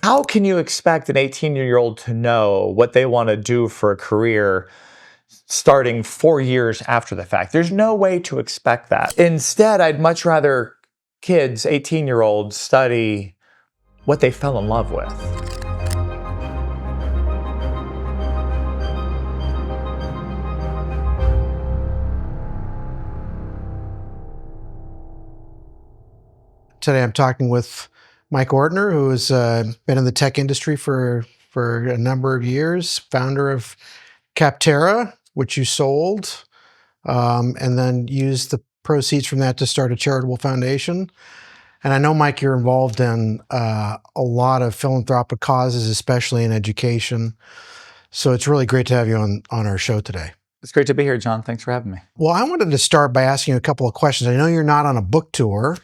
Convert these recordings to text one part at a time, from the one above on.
How can you expect an 18-year-old to know what they want to do for a career starting 4 years after the fact? There's no way to expect that. Instead, I'd much rather kids, 18-year-olds, study what they fell in love with. Today I'm talking with Mike Ortner, who has been in the tech industry for a number of years, founder of Capterra, which you sold, and then used the proceeds from that to start a charitable foundation. And I know, Mike, you're involved in a lot of philanthropic causes, especially in education. So it's really great to have you on our show today. It's great to be here, John. Thanks for having me. Well, I wanted to start by asking you a couple of questions. I know you're not on a book tour,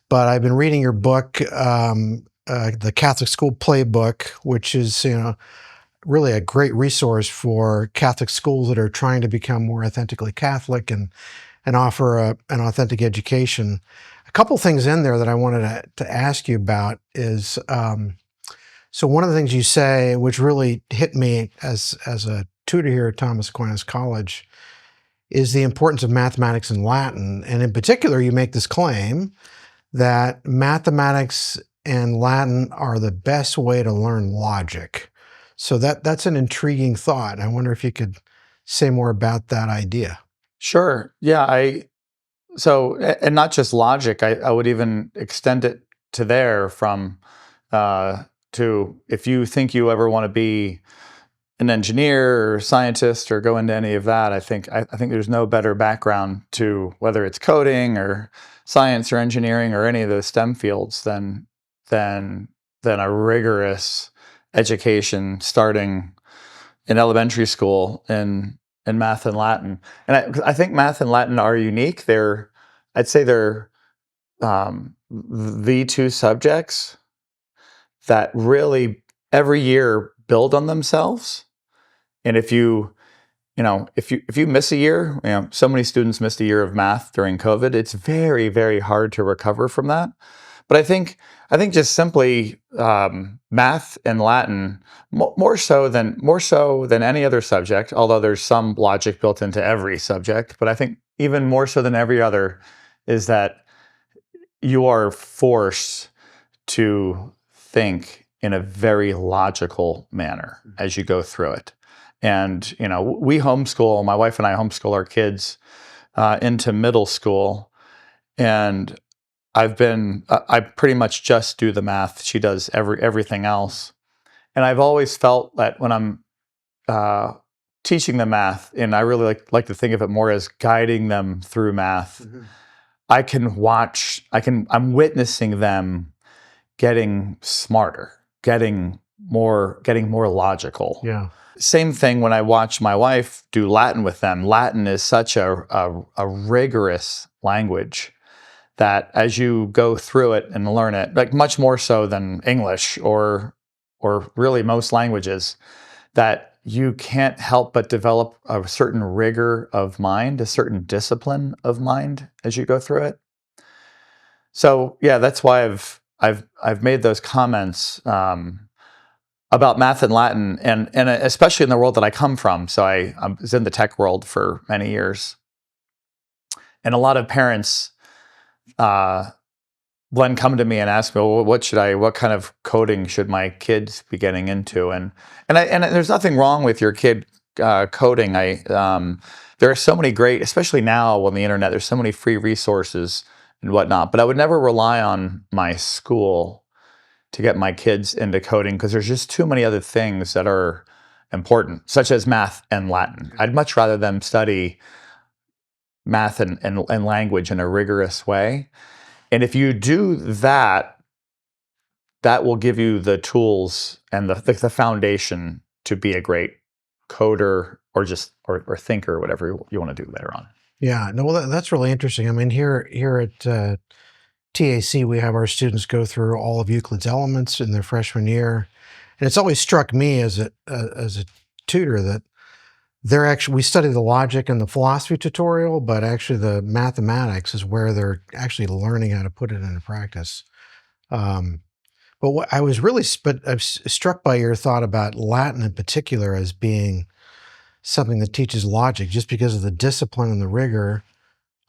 but I've been reading your book, the Catholic School Playbook, which is, really a great resource for Catholic schools that are trying to become more authentically Catholic and offer an authentic education. A couple things in there that I wanted to ask you about is, so one of the things you say, which really hit me as a tutor here at Thomas Aquinas College, is the importance of mathematics and Latin. And in particular, you make this claim that mathematics and Latin are the best way to learn logic. So that's an intriguing thought. I wonder if you could say more about that idea. Sure. Yeah. And not just logic, I would even extend it to there from to if you think you ever want to be an engineer or scientist or go into any of that, I think there's no better background to whether it's coding or science or engineering or any of those STEM fields than a rigorous education starting in elementary school in math and Latin. And I think math and Latin are unique. I'd say they're the two subjects that really every year build on themselves. And if you miss a year, so many students missed a year of math during COVID, it's very, very hard to recover from that. But I think just simply math and Latin more so than any other subject, although there's some logic built into every subject, but I think even more so than every other is that you are forced to think in a very logical manner as you go through it. And, we homeschool, my wife and I homeschool our kids into middle school. And I pretty much just do the math. She does everything else. And I've always felt that when I'm teaching the math, and I really like to think of it more as guiding them through math, I'm witnessing them getting smarter, getting more logical. Yeah. Same thing when I watch my wife do Latin with them. Latin is such a rigorous language that as you go through it and learn it, like much more so than English or really most languages, that you can't help but develop a certain rigor of mind, a certain discipline of mind as you go through it. So yeah, that's why I've made those comments about math and Latin, and especially in the world that I come from. So I was in the tech world for many years, and a lot of parents then come to me and ask me, well, what kind of coding should my kids be getting into? And there's nothing wrong with your kid coding. There are so many great, especially now on the internet, there's so many free resources and whatnot. But I would never rely on my school to get my kids into coding because there's just too many other things that are important, such as math and Latin. I'd much rather them study math and language in a rigorous way. And if you do that, that will give you the tools and the foundation to be a great coder or thinker, whatever you want to do later on. Yeah, no, well, that's really interesting. I mean, here at TAC, we have our students go through all of Euclid's Elements in their freshman year, and it's always struck me as a tutor that we study the logic and the philosophy tutorial, but actually the mathematics is where they're actually learning how to put it into practice. But what I was really I was struck by your thought about Latin in particular as being something that teaches logic, just because of the discipline and the rigor.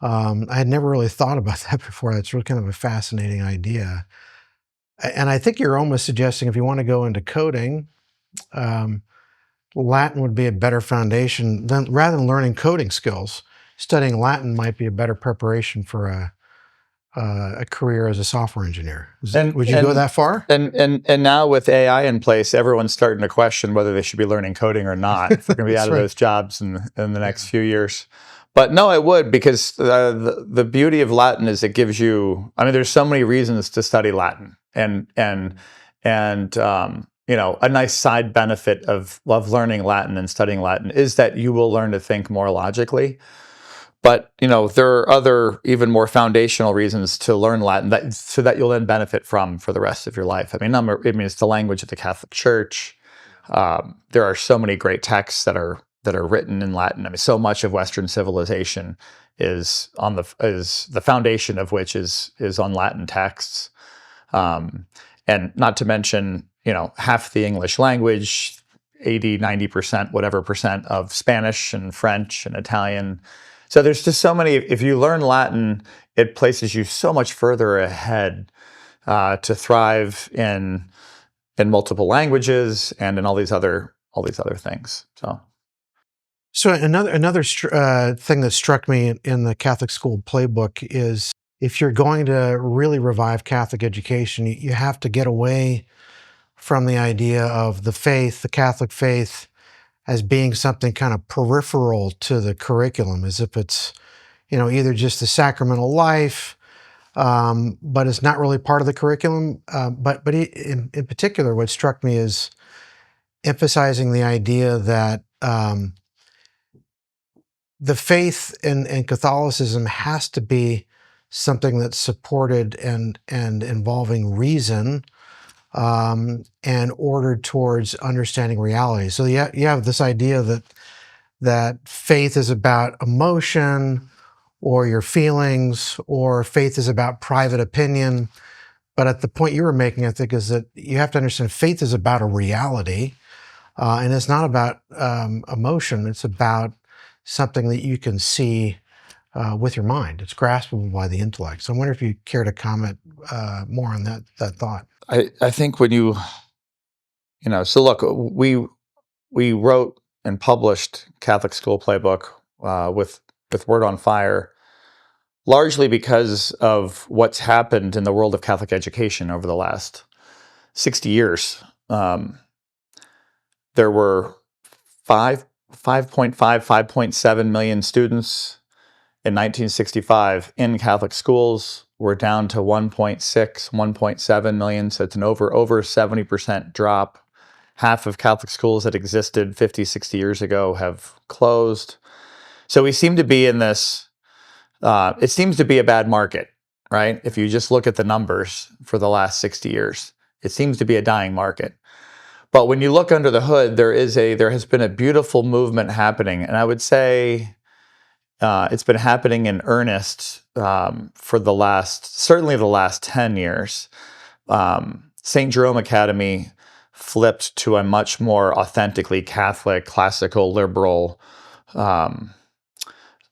I had never really thought about that before. That's really kind of a fascinating idea. And I think you're almost suggesting if you want to go into coding, um, Latin would be a better foundation than rather than learning coding skills. Studying Latin might be a better preparation for a career as a software engineer. Would you go that far? And now with AI in place, everyone's starting to question whether they should be learning coding or not. If they're going to be out of those jobs in the next few years. But no, it would, because the beauty of Latin is it gives you. I mean, there's so many reasons to study Latin, and a nice side benefit of learning Latin and studying Latin is that you will learn to think more logically. But there are other, even more foundational reasons to learn Latin so that you'll then benefit from for the rest of your life. I mean, it's the language of the Catholic Church. There are so many great texts that are written in Latin. I mean, so much of Western civilization is the foundation of which is on Latin texts, and not to mention half the English language, 80, 90%, whatever percent of Spanish and French and Italian. So there's just so many. If you learn Latin, it places you so much further ahead to thrive in multiple languages and in all these other things. So another thing that struck me in the Catholic School Playbook is if you're going to really revive Catholic education, you have to get away from the idea of the Catholic faith, as being something kind of peripheral to the curriculum, as if it's, either just the sacramental life, but it's not really part of the curriculum. But in particular, what struck me is emphasizing the idea that the faith in Catholicism has to be something that's supported and involving reason, and ordered towards understanding reality. So you have this idea that faith is about emotion or your feelings, or faith is about private opinion. But at the point you were making, I think, is that you have to understand faith is about a reality, and it's not about emotion. It's about something that you can see with your mind. It's graspable by the intellect. So I wonder if you care to comment more on that thought. I think when so look, we wrote and published Catholic School Playbook with Word on Fire, largely because of what's happened in the world of Catholic education over the last 60 years. There were 5.7 million students in 1965 in Catholic schools. We're down to 1.6, 1.7 million. So it's an over 70% drop. Half of Catholic schools that existed 50, 60 years ago have closed. So we seem to be in this, it seems to be a bad market, right? If you just look at the numbers for the last 60 years, it seems to be a dying market. But when you look under the hood, there has been a beautiful movement happening. And I would say it's been happening in earnest for certainly the last 10 years. St. Jerome Academy flipped to a much more authentically Catholic, classical, liberal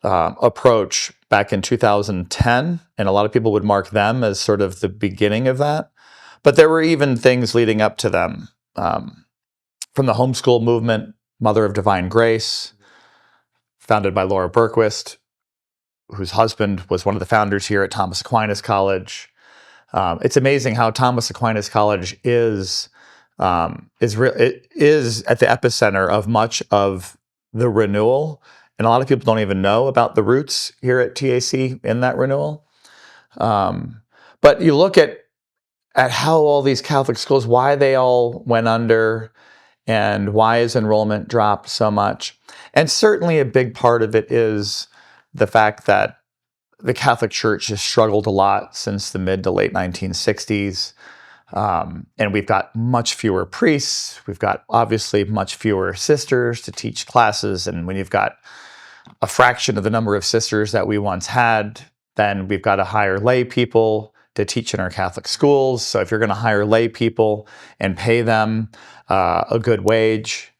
approach back in 2010. And a lot of people would mark them as sort of the beginning of that. But there were even things leading up to them. From the homeschool movement, Mother of Divine Grace, founded by Laura Berquist, whose husband was one of the founders here at Thomas Aquinas College. It's amazing how Thomas Aquinas College is at the epicenter of much of the renewal, and a lot of people don't even know about the roots here at TAC in that renewal. But you look at how all these Catholic schools, why they all went under, and why has enrollment dropped so much. And certainly a big part of it is the fact that the Catholic Church has struggled a lot since the mid to late 1960s. And we've got much fewer priests. We've got obviously much fewer sisters to teach classes. And when you've got a fraction of the number of sisters that we once had, then we've got to hire lay people to teach in our Catholic schools. So if you're going to hire lay people and pay them a good wage,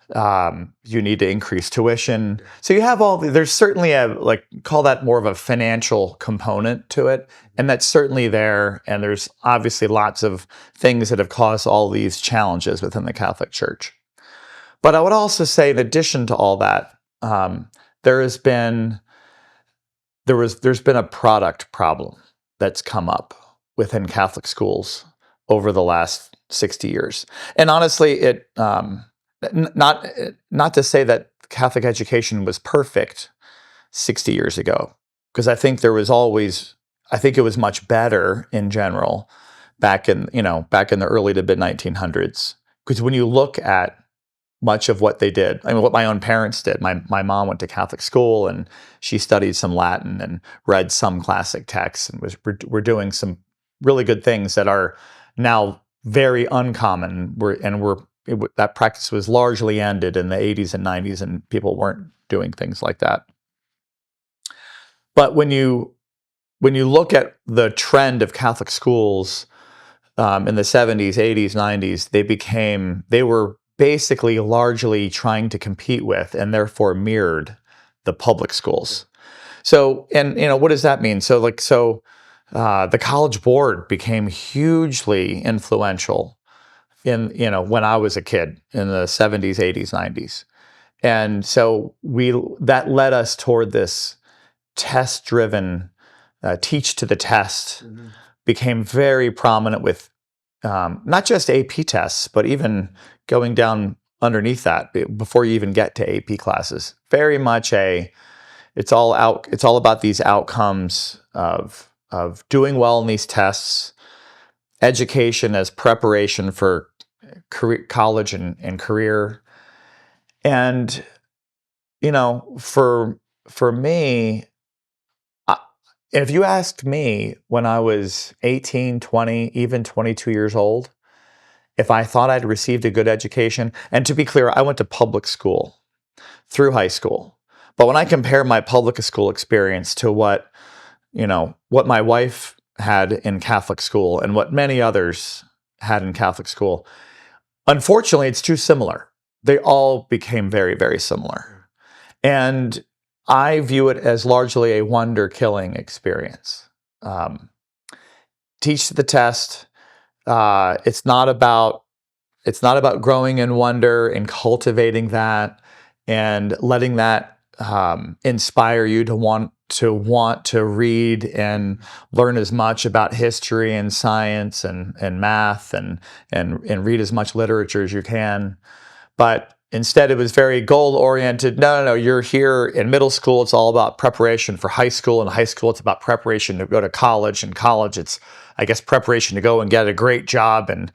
you need to increase tuition. So you have there's certainly call that more of a financial component to it. And that's certainly there. And there's obviously lots of things that have caused all these challenges within the Catholic Church. But I would also say, in addition to all that, there's been a product problem that's come up within Catholic schools over the last 60 years. And honestly, not to say that Catholic education was perfect 60 years ago, because I think it was much better in general back in the early to mid 1900s. Because when you look at much of what they did, I mean, what my own parents did. My mom went to Catholic school, and she studied some Latin and read some classic texts, and we're doing some really good things that are now very uncommon. That practice was largely ended in the 80s and 90s, and people weren't doing things like that. But when you look at the trend of Catholic schools in the 70s, 80s, 90s, they were basically largely trying to compete with and therefore mirrored the public schools. So, and what does that mean? So the College Board became hugely influential when I was a kid in the 70s, 80s, 90s. And so that led us toward this test-driven, teach to the test, became very prominent with not just AP tests, but even going down underneath that before you even get to AP classes. Very much it's all about these outcomes of doing well in these tests, education as preparation for college and career. And for me, if you asked me when I was 18, 20, even 22 years old, if I thought I'd received a good education, and to be clear, I went to public school through high school. But when I compare my public school experience to what my wife had in Catholic school and what many others had in Catholic school, unfortunately, it's too similar. They all became very, very similar. And I view it as largely a wonder-killing experience. Teach to the test. It's not about growing in wonder and cultivating that and letting that inspire you to want to read and learn as much about history and science and math and read as much literature as you can. But instead, it was very goal-oriented. No, you're here in middle school. It's all about preparation for high school. In high school, it's about preparation to go to college. In college, it's, I guess, preparation to go and get a great job and,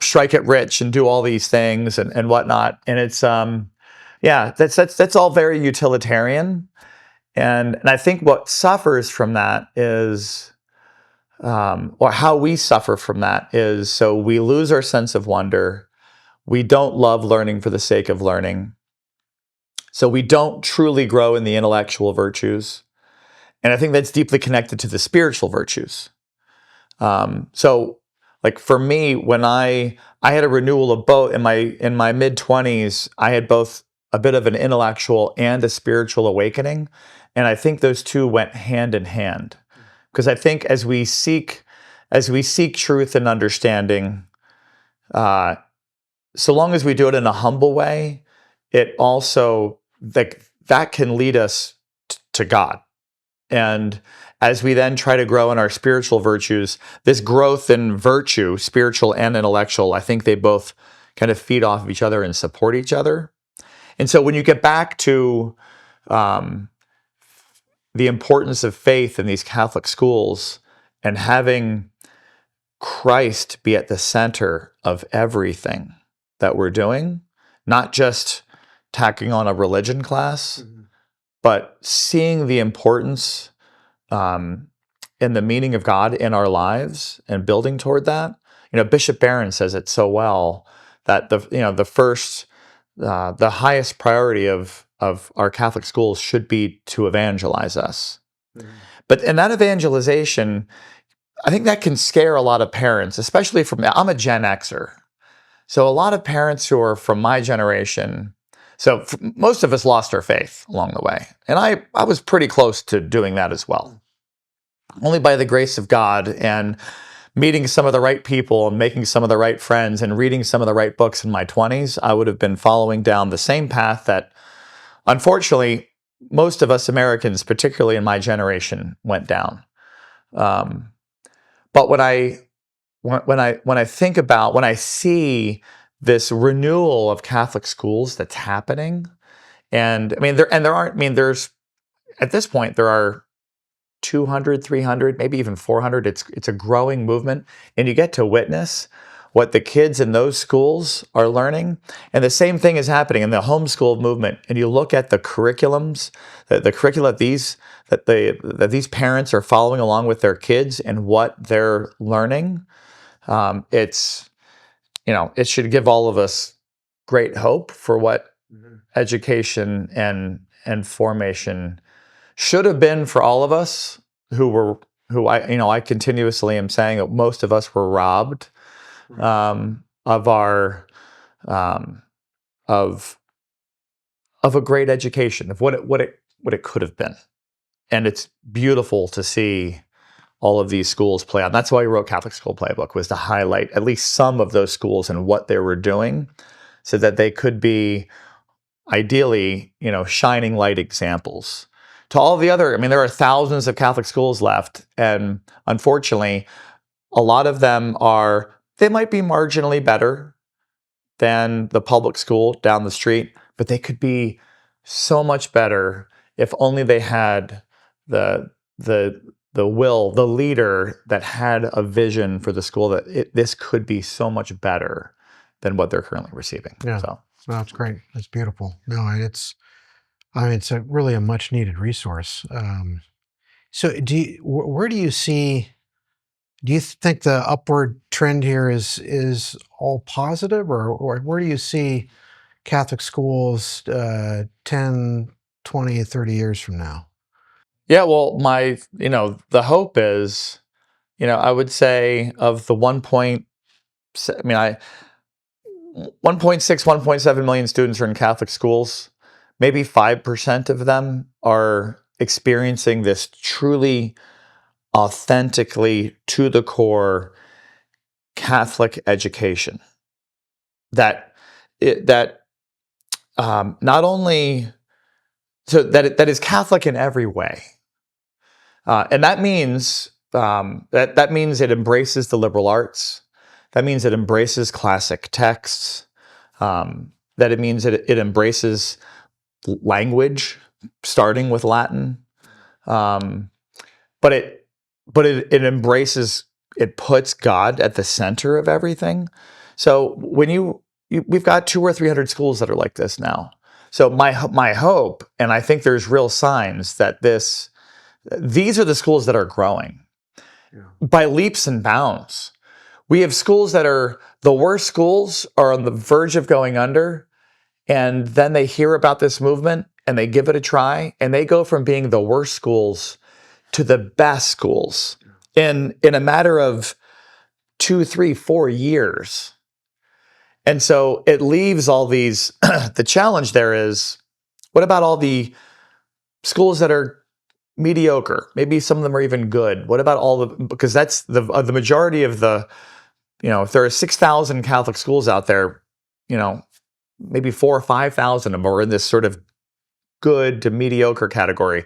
strike it rich and do all these things and whatnot. And it's, that's all very utilitarian. And I think what suffers from that is, or how we suffer from that is, so we lose our sense of wonder. We don't love learning for the sake of learning. So we don't truly grow in the intellectual virtues. And I think that's deeply connected to the spiritual virtues. So like for me, when I had a renewal of both in my mid-20s, I had both a bit of an intellectual and a spiritual awakening. And I think those two went hand in hand. Because I think as we seek truth and understanding, so long as we do it in a humble way, it also that can lead us to God. And as we then try to grow in our spiritual virtues, this growth in virtue, spiritual and intellectual, I think they both kind of feed off of each other and support each other. And so when you get back to the importance of faith in these Catholic schools and having Christ be at the center of everything that we're doing, not just tacking on a religion class, but seeing the importance and the meaning of God in our lives and building toward that. Bishop Barron says it so well that the highest priority of our Catholic schools should be to evangelize us. But in that evangelization, I think that can scare a lot of parents, especially I'm a Gen Xer. So a lot of parents who are from my generation, most of us lost our faith along the way. And I was pretty close to doing that as well. Only by the grace of God and meeting some of the right people and making some of the right friends and reading some of the right books in my 20s, I would have been following down the same path that, unfortunately, most of us Americans, particularly in my generation, went down. But when I see this renewal of Catholic schools that's happening, and I mean there's at this point there are 200, 300, maybe even 400. It's a growing movement, and you get to witness what the kids in those schools are learning. And the same thing is happening in the homeschool movement. And you look at the curriculums, the curricula that these parents are following along with their kids and what they're learning. It should give all of us great hope for what education and formation should have been for all of us who I continuously am saying that most of us were robbed of our of a great education, of what it could have been. And it's beautiful to see all of these schools play out. That's why we wrote Catholic School Playbook, was to highlight at least some of those schools and what they were doing so that they could be ideally, shining light examples to all the other. I mean, there are thousands of Catholic schools left, and unfortunately, a lot of them they might be marginally better than the public school down the street, but they could be so much better if only they had the will, the leader that had a vision for the school that this could be so much better than what they're currently receiving. Yeah. So. No, that's great. That's beautiful. No, it's really a much needed resource. So where do you see, do you think the upward trend here is all positive, or where do you see Catholic schools 10, 20, 30 years from now? Yeah, well, the hope is, I would say of the 1.7 million students are in Catholic schools. Maybe 5% of them are experiencing this truly, authentically, to the core Catholic education. That not only that is Catholic in every way, and that means that means it embraces the liberal arts. That means it embraces classic texts. That it means it embraces language, starting with Latin. But it embraces, it puts God at the center of everything. So when we've got 200 or 300 schools that are like this now. So my hope, and I think there's real signs that these are the schools that are growing by leaps and bounds. We have schools that are the worst schools, are on the verge of going under, and then they hear about this movement and they give it a try, and they go from being the worst schools to the best schools in a matter of 2, 3, 4 years. And so it leaves all these, the challenge there is, what about all the schools that are mediocre? Maybe some of them are even good. What about because that's the majority of if there are 6,000 Catholic schools out there, maybe 4,000 or 5,000 of them are in this sort of good to mediocre category.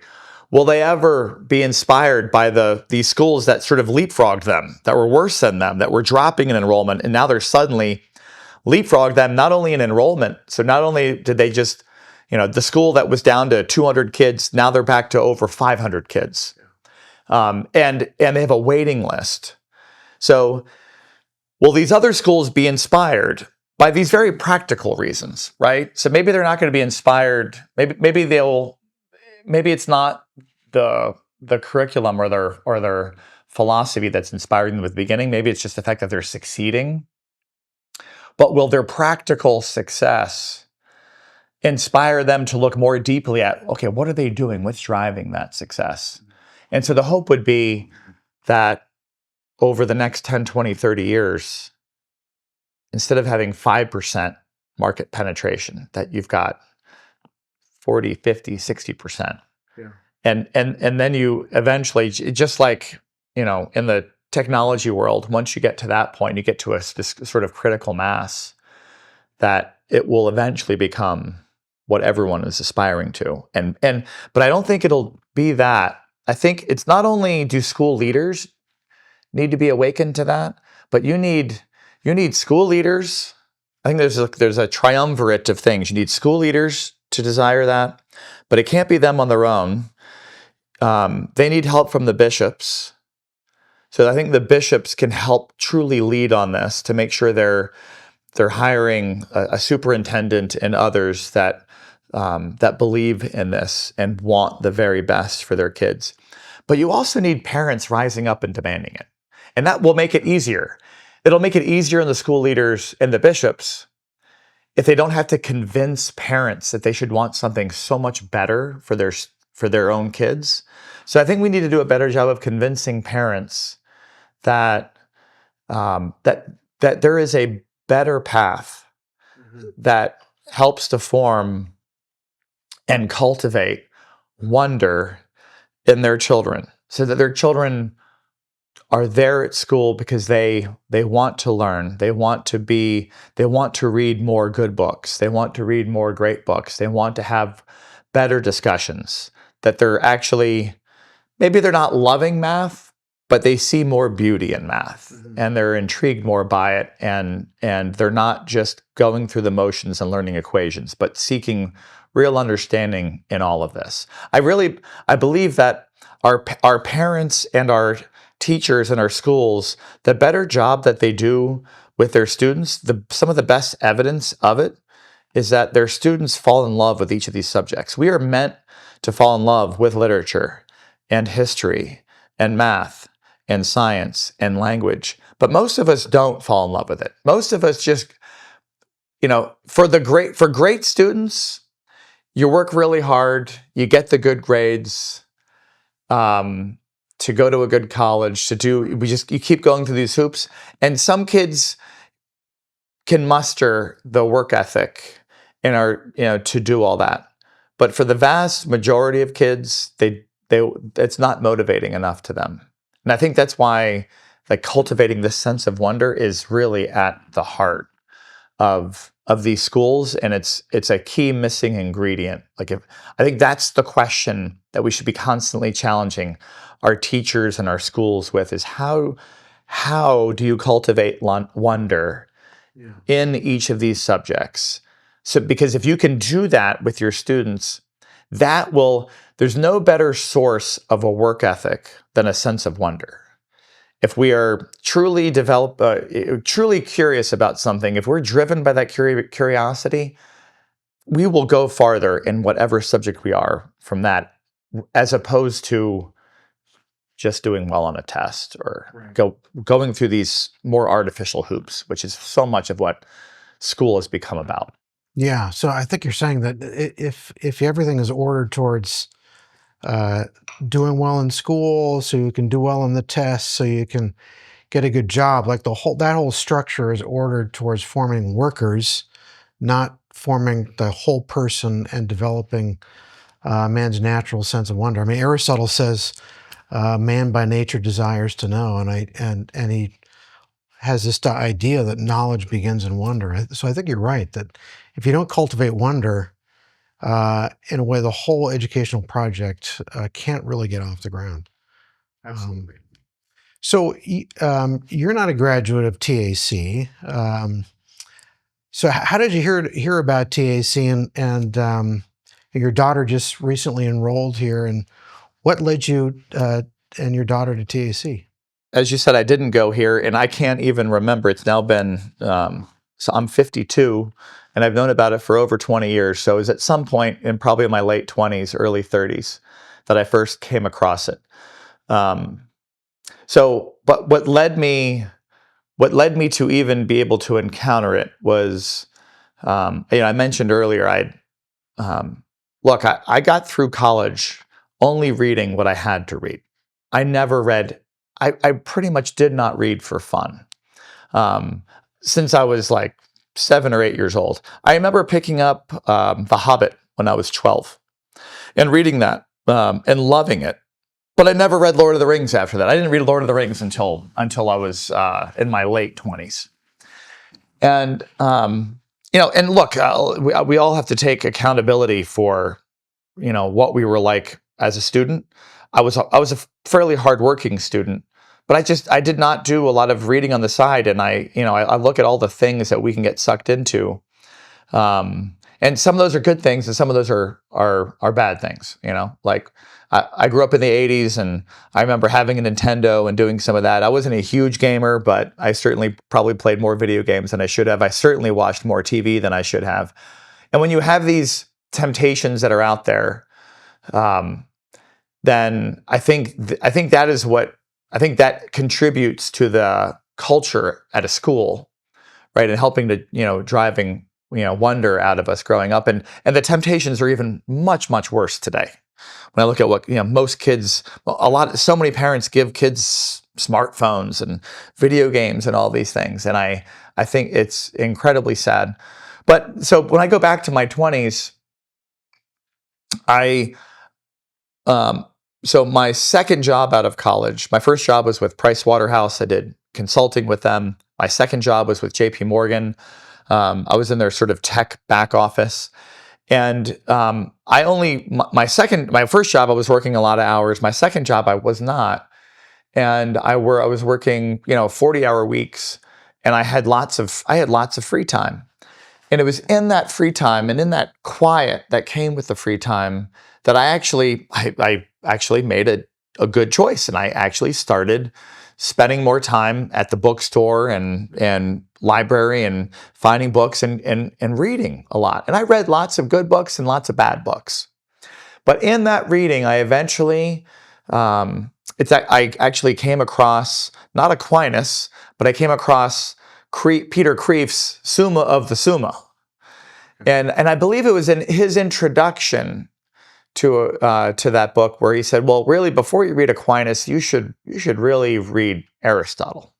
Will they ever be inspired by these schools that sort of leapfrogged them, that were worse than them, that were dropping in enrollment, and now they're suddenly leapfrogged them, not only in enrollment, so not only did they just, the school that was down to 200 kids, now they're back to over 500 kids. And they have a waiting list. So will these other schools be inspired by these very practical reasons, right? So maybe they're not going to be inspired. Maybe it's not the curriculum or their philosophy that's inspiring them at the beginning. Maybe it's just the fact that they're succeeding. But will their practical success inspire them to look more deeply at, okay, what are they doing? What's driving that success? And so the hope would be that over the next 10, 20, 30 years, instead of having 5% market penetration, that you've got 40, 50, 60%. Yeah. And then you eventually, just like, in the technology world, once you get to that point, you get to this sort of critical mass that it will eventually become what everyone is aspiring to. But I don't think it'll be that. I think it's not only do school leaders need to be awakened to that, but you need school leaders. I think there's a triumvirate of things. You need school leaders to desire that, but it can't be them on their own. They need help from the bishops. So I think the bishops can help truly lead on this to make sure they're hiring a superintendent and others that believe in this and want the very best for their kids. But you also need parents rising up and demanding it. And that will make it easier. It'll make it easier on the school leaders and the bishops if they don't have to convince parents that they should want something so much better for their own kids. So I think we need to do a better job of convincing parents that that there is a better path that helps to form and cultivate wonder in their children, so that their children are there at school because they want to learn, they want to read more good books, they want to read more great books, they want to have better discussions, that they're actually, maybe they're not loving math, but they see more beauty in math, and they're intrigued more by it, and they're not just going through the motions and learning equations, but seeking real understanding in all of this. I believe that our parents and our teachers in our schools, the better job that they do with their students, some of the best evidence of it is that their students fall in love with each of these subjects. We are meant to fall in love with literature and history and math and science and language. But most of us don't fall in love with it. Most of us just, for great students, you work really hard, you get the good grades, to go to a good college, you keep going through these hoops. And some kids can muster the work ethic to do all that. But for the vast majority of kids, it's not motivating enough to them. And I think that's why cultivating this sense of wonder is really at the heart of these schools, and it's a key missing ingredient. I think that's the question that we should be constantly challenging our teachers and our schools with, is how do you cultivate wonder in each of these subjects? So, because if you can do that with your students, there's no better source of a work ethic than a sense of wonder. If we are truly curious about something, if we're driven by that curiosity, we will go farther in whatever subject we are from that, as opposed to just doing well on a test or going through these more artificial hoops, which is so much of what school has become about. Yeah. So I think you're saying that if everything is ordered towards doing well in school, so you can do well on the tests, so you can get a good job, that whole structure is ordered towards forming workers, not forming the whole person and developing man's natural sense of wonder. I mean, Aristotle says man by nature desires to know, and he has this idea that knowledge begins in wonder. So I think you're right that if you don't cultivate wonder, in a way, the whole educational project can't really get off the ground. Absolutely. So you're not a graduate of TAC. So how did you hear about TAC, and your daughter just recently enrolled here, and what led you and your daughter to TAC? As you said, I didn't go here, and I can't even remember. It's now been, so I'm 52, and I've known about it for over 20 years. So it was at some point in probably my late 20s, early 30s, that I first came across it. But what led me to even be able to encounter it was, I mentioned earlier, I got through college only reading what I had to read. I never read I pretty much did not read for fun since I was like 7 or 8 years old. I remember picking up The Hobbit when I was 12 and reading that and loving it. But I never read Lord of the Rings after that. I didn't read Lord of the Rings until I was in my late 20s. And and look, we all have to take accountability for what we were like as a student. I was a fairly hardworking student, but I did not do a lot of reading on the side, and I look at all the things that we can get sucked into, and some of those are good things, and some of those are bad things. Like I grew up in the '80s, and I remember having a Nintendo and doing some of that. I wasn't a huge gamer, but I certainly probably played more video games than I should have. I certainly watched more TV than I should have. And when you have these temptations that are out there, then I think that contributes to the culture at a school, right? And helping to driving wonder out of us growing up, and the temptations are even much worse today. When I look at what most kids, so many parents give kids smartphones and video games and all these things, and I think it's incredibly sad. But so when I go back to my 20s, so my second job out of college, my first job was with Price Waterhouse. I did consulting with them. My second job was with JP Morgan. I was in their sort of tech back office. And my first job, I was working a lot of hours. My second job, I was not. And I was working, 40-hour weeks, and I had lots of free time. And it was in that free time and in that quiet that came with the free time that I actually made a good choice. And I actually started spending more time at the bookstore and library and finding books and reading a lot. And I read lots of good books and lots of bad books. But in that reading, I eventually, I actually came across, not Aquinas, but I came across Peter Kreeft's Summa of the Summa. And I believe it was in his introduction to that book where he said, well, really, before you read Aquinas, you should really read Aristotle.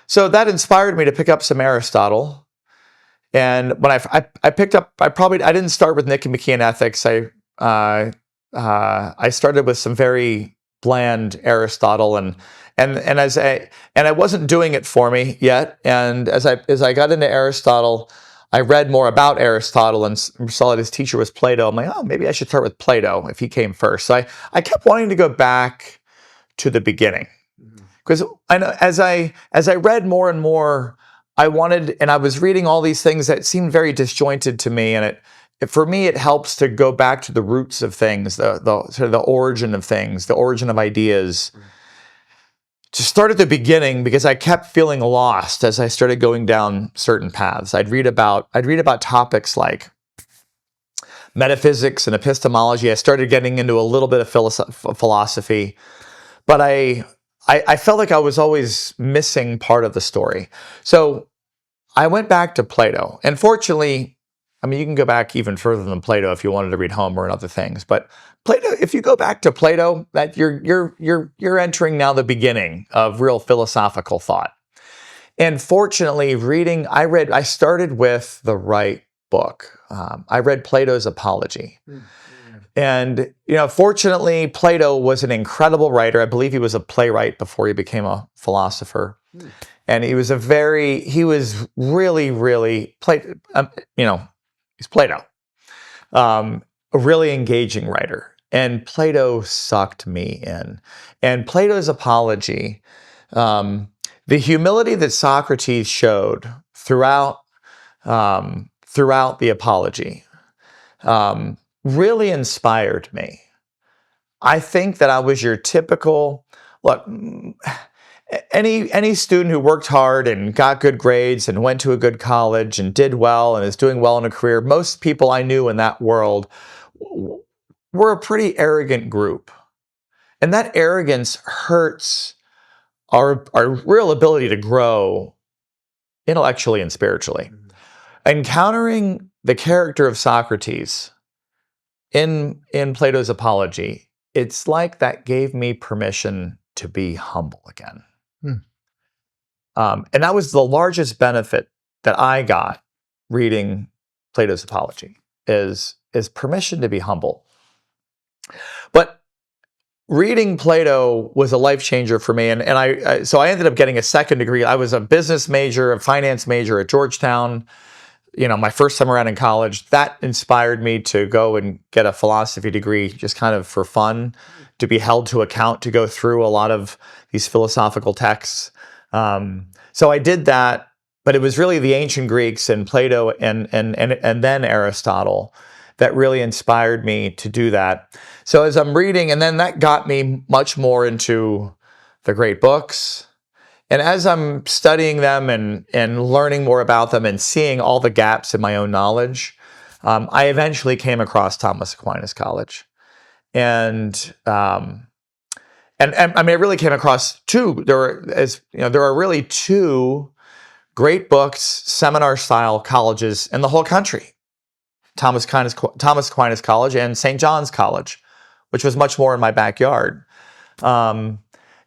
So that inspired me to pick up some Aristotle. And when I picked up, I didn't start with Nicomachean Ethics. I started with some very bland Aristotle, and I wasn't doing it for me yet. And as I got into Aristotle, I read more about Aristotle and saw that his teacher was Plato. I'm like, oh, maybe I should start with Plato if he came first. So I kept wanting to go back to the beginning, because I know as I read more and more, I was reading all these things that seemed very disjointed to me, and for me it helps to go back to the roots of things, the sort of the origin of things, the origin of ideas. To start at the beginning, because I kept feeling lost as I started going down certain paths. I'd read about topics like metaphysics and epistemology. I started getting into a little bit of philosophy, but I felt like I was always missing part of the story. So I went back to Plato, and fortunately, I mean, you can go back even further than Plato if you wanted to read Homer and other things, but Plato, if you go back to Plato, that you're entering now the beginning of real philosophical thought. And fortunately, I started with the right book. I read Plato's Apology. And, fortunately, Plato was an incredible writer. I believe he was a playwright before he became a philosopher. And he was really, really, he's Plato. A really engaging writer. And Plato sucked me in. And Plato's Apology, the humility that Socrates showed throughout the Apology, really inspired me. I think that I was your typical, look, any student who worked hard and got good grades and went to a good college and did well and is doing well in a career, most people I knew in that world were a pretty arrogant group. And that arrogance hurts our real ability to grow intellectually and spiritually. Encountering the character of Socrates in Plato's Apology, it's like that gave me permission to be humble again. Hmm. And that was the largest benefit that I got reading Plato's Apology, is permission to be humble. But reading Plato was a life changer for me, and so I ended up getting a second degree. I was a business major, a finance major at Georgetown. My first time around in college, that inspired me to go and get a philosophy degree, just kind of for fun, to be held to account, to go through a lot of these philosophical texts. So I did that, but it was really the ancient Greeks and Plato and then Aristotle that really inspired me to do that. So as I'm reading, and then that got me much more into the great books. And as I'm studying them and learning more about them and seeing all the gaps in my own knowledge, I eventually came across Thomas Aquinas College. And I mean, I really came across two. There are really two great books, seminar-style colleges in the whole country. Thomas Aquinas College and St. John's College, which was much more in my backyard.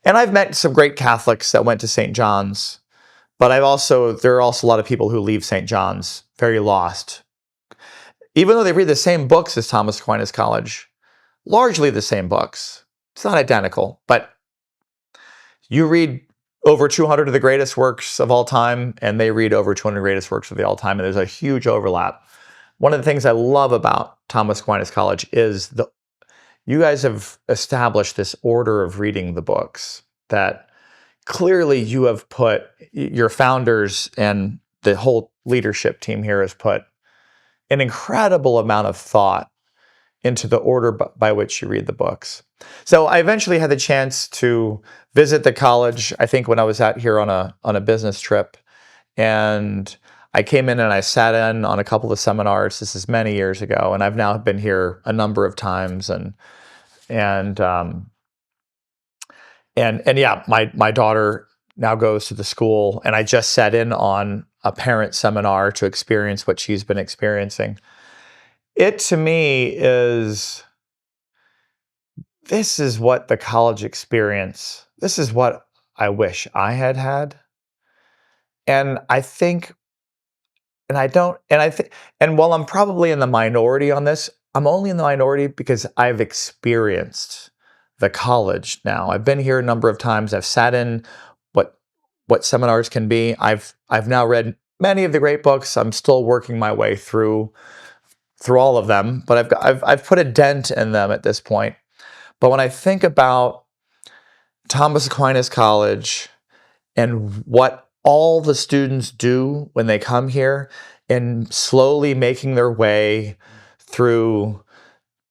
And I've met some great Catholics that went to St. John's, but there are also a lot of people who leave St. John's very lost. Even though they read the same books as Thomas Aquinas College, largely the same books. It's not identical, but you read over 200 of the greatest works of all time, and they read over 200 greatest works of all time, and there's a huge overlap. One of the things I love about Thomas Aquinas College is you guys have established this order of reading the books that clearly you have put, your founders and the whole leadership team here has put an incredible amount of thought into the order by which you read the books. So I eventually had the chance to visit the college, I think when I was out here on a business trip, and I came in and I sat in on a couple of seminars. This is many years ago, and I've now been here a number of times. And yeah, my daughter now goes to the school, and I just sat in on a parent seminar to experience what she's been experiencing. It, to me, this is what the college experience, this is what I wish I had had. And I think, and while I'm probably in the minority on this, I'm only in the minority because I've experienced the college now. I've been here a number of times. I've sat in what seminars can be. I've now read many of the great books. I'm still working my way through all of them, but I've put a dent in them at this point. But when I think about Thomas Aquinas College and what all the students do when they come here and slowly making their way through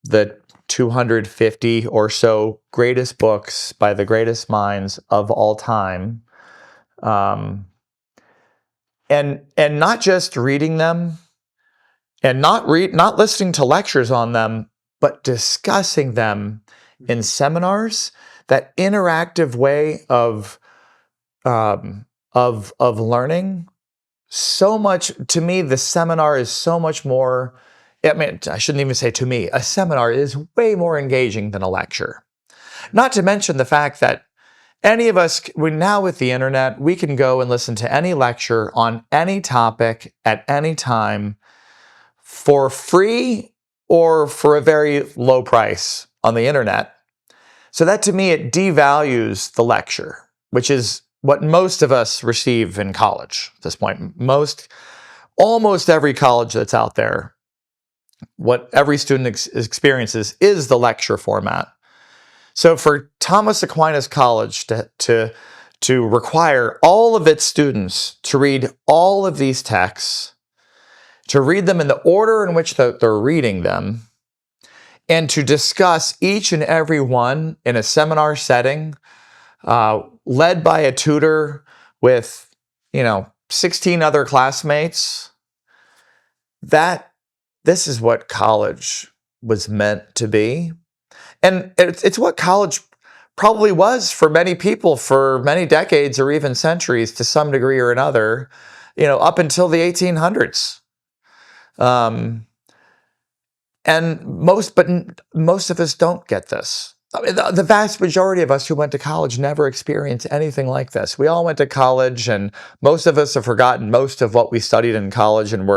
the 250 or so greatest books by the greatest minds of all time, and not just reading them and not listening to lectures on them, but discussing them in seminars. That interactive way of learning, so much, to me, the seminar is so much more, I mean, I shouldn't even say to me, a seminar is way more engaging than a lecture. Not to mention the fact that any of us, now with the internet, we can go and listen to any lecture on any topic at any time for free or for a very low price on the internet. So that, to me, it devalues the lecture, which is what most of us receive in college at this point. Almost every college that's out there, what every student experiences is the lecture format. So for Thomas Aquinas College to require all of its students to read all of these texts, to read them in the order in which they're reading them, and to discuss each and every one in a seminar setting, led by a tutor with, 16 other classmates, this is what college was meant to be. And it's what college probably was for many people for many decades or even centuries to some degree or another, up until the 1800s. And most of us don't get this. I mean, the vast majority of us who went to college never experienced anything like this. We all went to college, and most of us have forgotten most of what we studied in college, and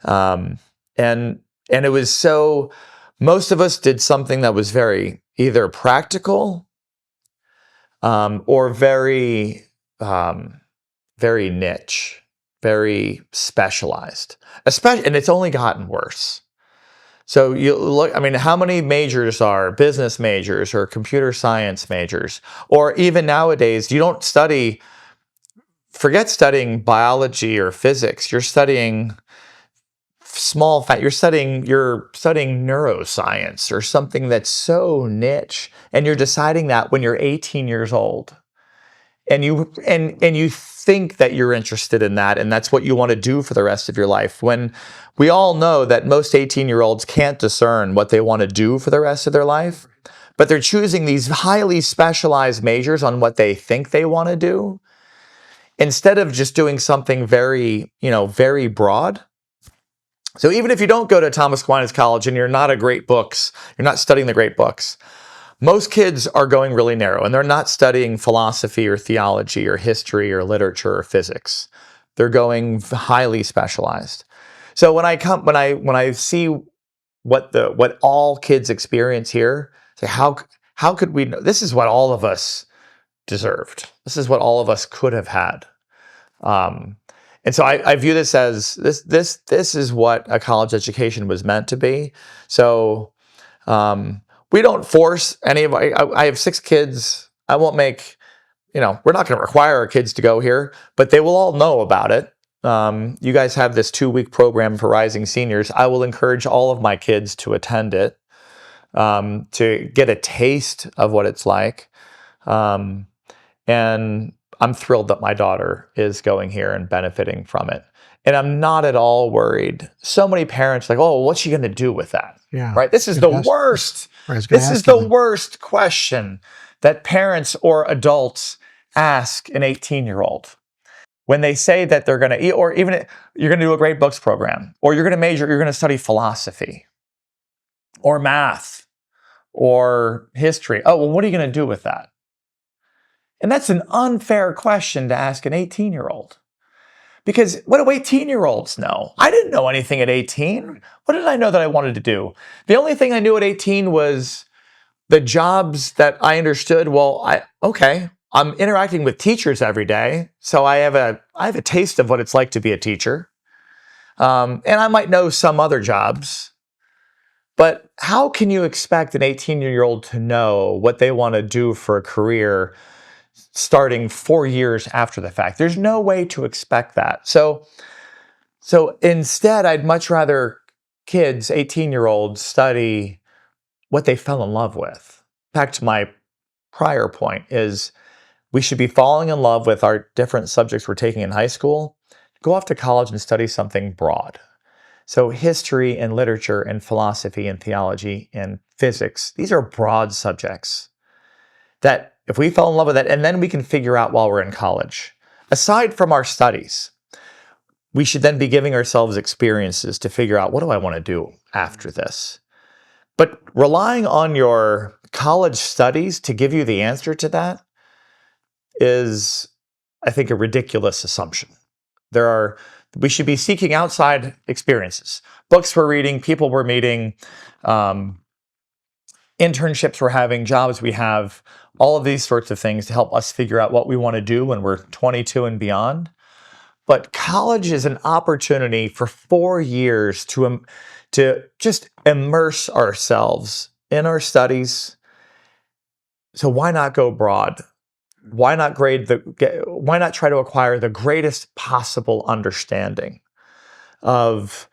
um, and it was so. Most of us did something that was very either practical, or very, very niche, very specialized. Especially, and it's only gotten worse. So you look, I mean, how many majors are business majors or computer science majors? Or even nowadays, you don't study, forget studying biology or physics. You're studying you're studying neuroscience or something that's so niche. And you're deciding that when you're 18 years old. And you think that you're interested in that, and that's what you want to do for the rest of your life, when we all know that most 18-year-olds can't discern what they want to do for the rest of their life, but they're choosing these highly specialized majors on what they think they want to do instead of just doing something very, very broad. So even if you don't go to Thomas Aquinas College and you're not studying the great books, most kids are going really narrow, and they're not studying philosophy or theology or history or literature or physics. They're going highly specialized. So when I see what all kids experience here, say how could we know? This is what all of us deserved. This is what all of us could have had. And so I view this as this is what a college education was meant to be. So. We don't force any of I have 6 kids. I won't make, we're not going to require our kids to go here, but they will all know about it. You guys have this 2-week program for rising seniors. I will encourage all of my kids to attend it, to get a taste of what it's like. And I'm thrilled that my daughter is going here and benefiting from it. And I'm not at all worried. So many parents are like, oh, what's she going to do with that? Yeah. Right? This is the worst. This is the worst question that parents or adults ask an 18-year-old when they say that they're going to, or even you're going to do a great books program, or you're going to study philosophy or math or history. Oh, well, what are you going to do with that? And that's an unfair question to ask an 18-year-old. Because what do 18-year-olds know? I didn't know anything at 18. What did I know that I wanted to do? The only thing I knew at 18 was the jobs that I understood. Well, I'm interacting with teachers every day, so I have a taste of what it's like to be a teacher. And I might know some other jobs. But how can you expect an 18-year-old to know what they want to do for a career starting 4 years after the fact? There's no way to expect that. So instead, I'd much rather kids, 18-year-olds, study what they fell in love with. Back to my prior point is we should be falling in love with our different subjects we're taking in high school. Go off to college and study something broad. So history and literature and philosophy and theology and physics, these are broad subjects that if we fell in love with it, and then we can figure out while we're in college, aside from our studies, we should then be giving ourselves experiences to figure out, what do I want to do after this? But relying on your college studies to give you the answer to that is, I think, a ridiculous assumption. We should be seeking outside experiences, books we're reading, people we're meeting, internships we're having, jobs we have, all of these sorts of things to help us figure out what we want to do when we're 22 and beyond. But college is an opportunity for 4 years to just immerse ourselves in our studies. So why not go broad? Why not try to acquire the greatest possible understanding of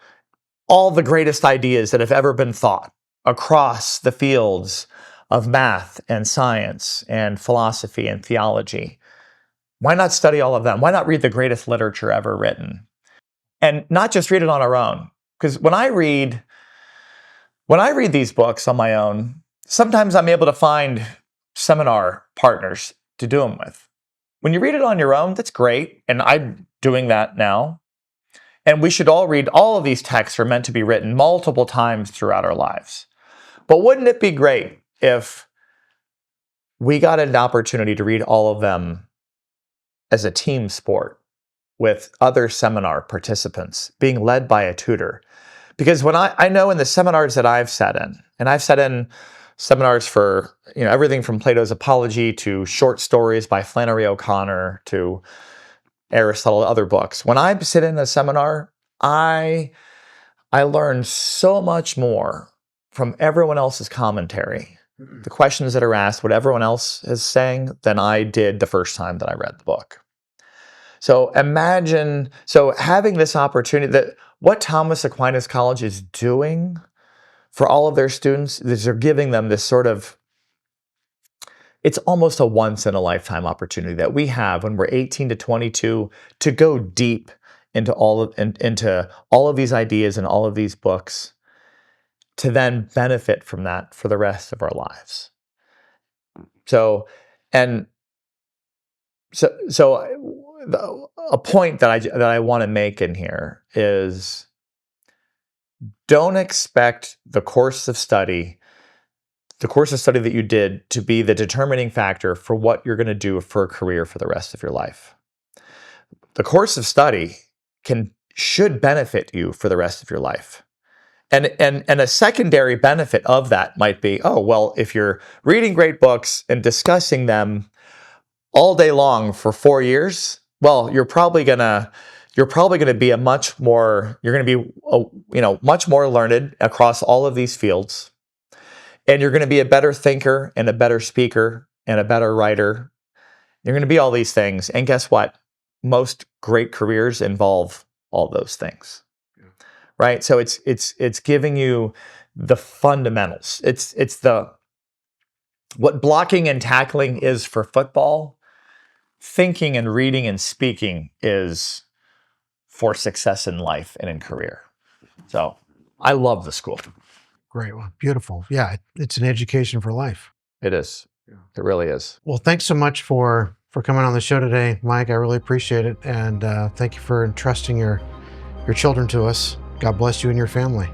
all the greatest ideas that have ever been thought across the fields of math and science and philosophy and theology? Why not study all of them? Why not read the greatest literature ever written? And not just read it on our own. Because when I read these books on my own, sometimes I'm able to find seminar partners to do them with. When you read it on your own, that's great. And I'm doing that now. And we should all read, all of these texts are meant to be written multiple times throughout our lives. But wouldn't it be great if we got an opportunity to read all of them as a team sport with other seminar participants being led by a tutor. Because when I know in the seminars that I've sat in, and I've sat in seminars for everything from Plato's Apology to short stories by Flannery O'Connor to Aristotle, other books. When I sit in a seminar, I learn so much more from everyone else's commentary, the questions that are asked, what everyone else is saying, than I did the first time that I read the book. So imagine, having this opportunity, that what Thomas Aquinas College is doing for all of their students is they're giving them this sort of, it's almost a once-in-a-lifetime opportunity that we have when we're 18 to 22 to go deep into all of these ideas and all of these books, to then benefit from that for the rest of our lives. So a point that I want to make in here is, don't expect the course of study that you did to be the determining factor for what you're going to do for a career for the rest of your life. The course of study should benefit you for the rest of your life. And a secondary benefit of that might be, oh, well, if you're reading great books and discussing them all day long for 4 years, well, you're probably gonna be much more learned across all of these fields. And you're going to be a better thinker and a better speaker and a better writer. You're going to be all these things. And guess what? Most great careers involve all those things, right? So it's giving you the fundamentals. It's what blocking and tackling is for football. Thinking and reading and speaking is for success in life and in career. So I love the school. Great. Well, beautiful. Yeah, it's an education for life. It is. It really is. Well, thanks so much for coming on the show today, Mike. I really appreciate it. And thank you for entrusting your children to us. God bless you and your family.